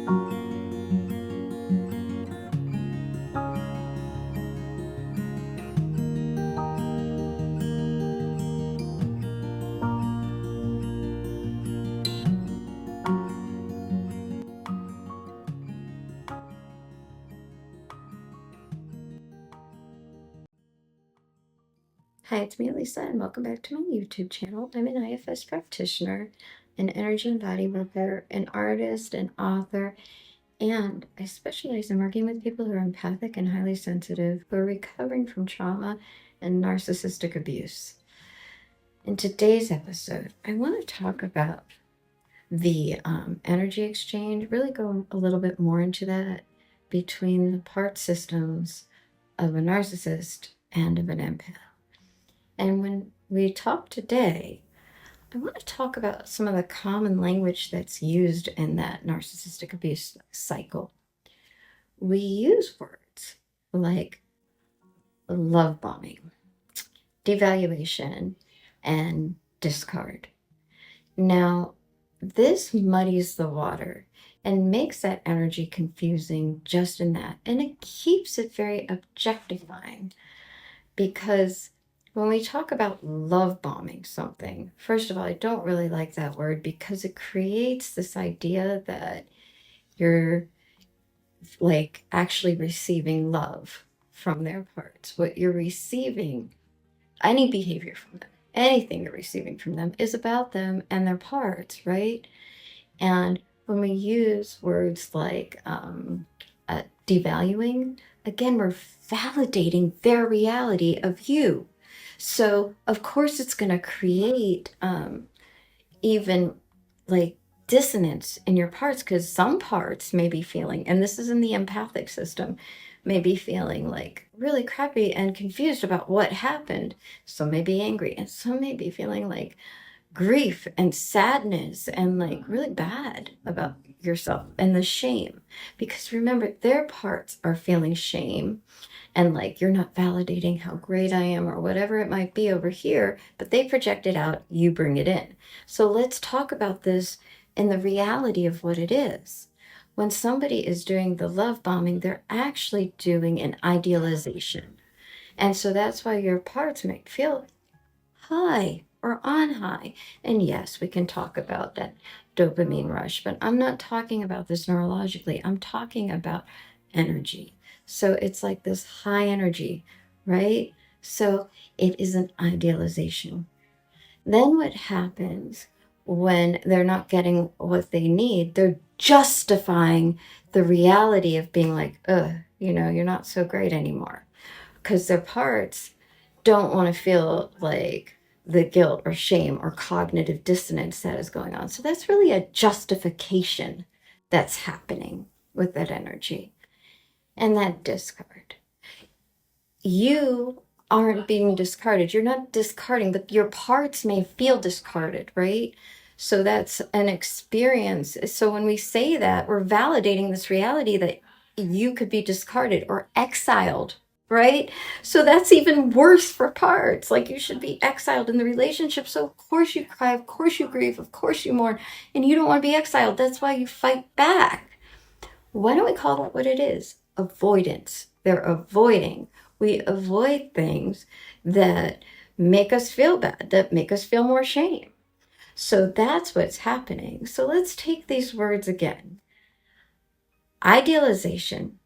Hi, it's me, Lisa, and welcome back to my YouTube channel. I'm an IFS practitioner, an energy and body worker, an artist, an author, and I specialize in working with people who are empathic and highly sensitive, who are recovering from trauma and narcissistic abuse. In today's episode, I want to talk about the energy exchange, really go a little bit more into that between the part systems of a narcissist and of an empath. And when we talk today, I want to talk about some of the common language that's used in that narcissistic abuse cycle. We use words like love bombing, devaluation, and discard. Now, this muddies the water and makes that energy confusing just in that. And it keeps it very objectifying because when we talk about love bombing something, first of all, I don't really like that word because it creates this idea that you're like actually receiving love from their parts. What you're receiving, any behavior from them, anything you're receiving from them is about them and their parts, right? And when we use words like devaluing, again, we're validating their reality of you. So, of course, it's going to create even like dissonance in your parts because some parts may be feeling, and this is in the empathic system, may be feeling like really crappy and confused about what happened. Some may be angry, and some may be feeling like grief and sadness and like really bad about yourself and the shame. Because remember, their parts are feeling shame and like you're not validating how great I am or whatever it might be over here, but they project it out, you bring it in. So let's talk about this in the reality of what it is. When somebody is doing the love bombing, they're actually doing an idealization. And so that's why your parts might feel high or on high. And yes, we can talk about that dopamine rush, but I'm not talking about this neurologically. I'm talking about energy. So it's like this high energy, right? So it is an idealization. Then what happens when they're not getting what they need? They're justifying the reality of being like, you're not so great anymore. Because their parts don't want to feel like the guilt or shame or cognitive dissonance that is going on. So that's really a justification that's happening with that energy. And that discard. You aren't being discarded. You're not discarding, but your parts may feel discarded, right? So that's an experience. So when we say that, we're validating this reality that you could be discarded or exiled, right? So that's even worse for parts. Like you should be exiled in the relationship. So of course you cry, of course you grieve, of course you mourn, and you don't want to be exiled. That's why you fight back. Why don't we call that what it is? Avoidance. They're avoiding. We avoid things that make us feel bad, that make us feel more shame. So that's what's happening. So let's take these words again. Idealization,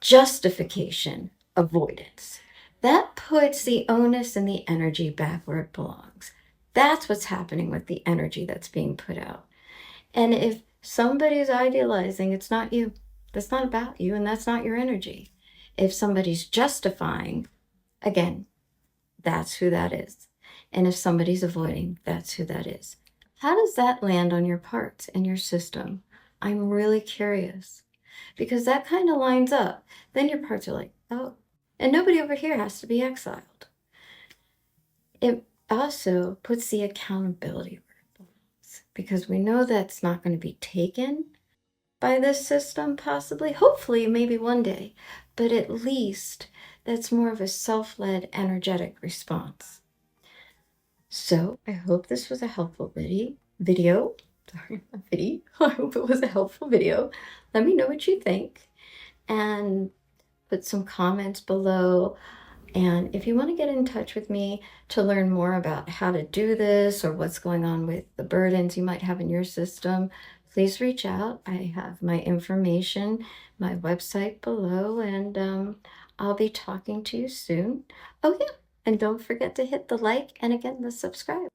justification, avoidance. That puts the onus and the energy back where it belongs. That's what's happening with the energy that's being put out. And if somebody's idealizing, it's not you. That's not about you, and that's not your energy. If somebody's justifying, again, that's who that is. And if somebody's avoiding, that's who that is. How does that land on your parts and your system? I'm really curious because that kind of lines up. Then your parts are like, oh, and nobody over here has to be exiled. It also puts the accountability where it belongs because we know that's not going to be taken by this system, possibly, hopefully, maybe one day, but at least that's more of a self-led, energetic response. So I hope this was a helpful video. Sorry, a video. I hope it was a helpful video. Let me know what you think and put some comments below. And if you want to get in touch with me to learn more about how to do this or what's going on with the burdens you might have in your system, please reach out. I have my information, my website below, and I'll be talking to you soon. Oh yeah, and don't forget to hit the like and again the subscribe.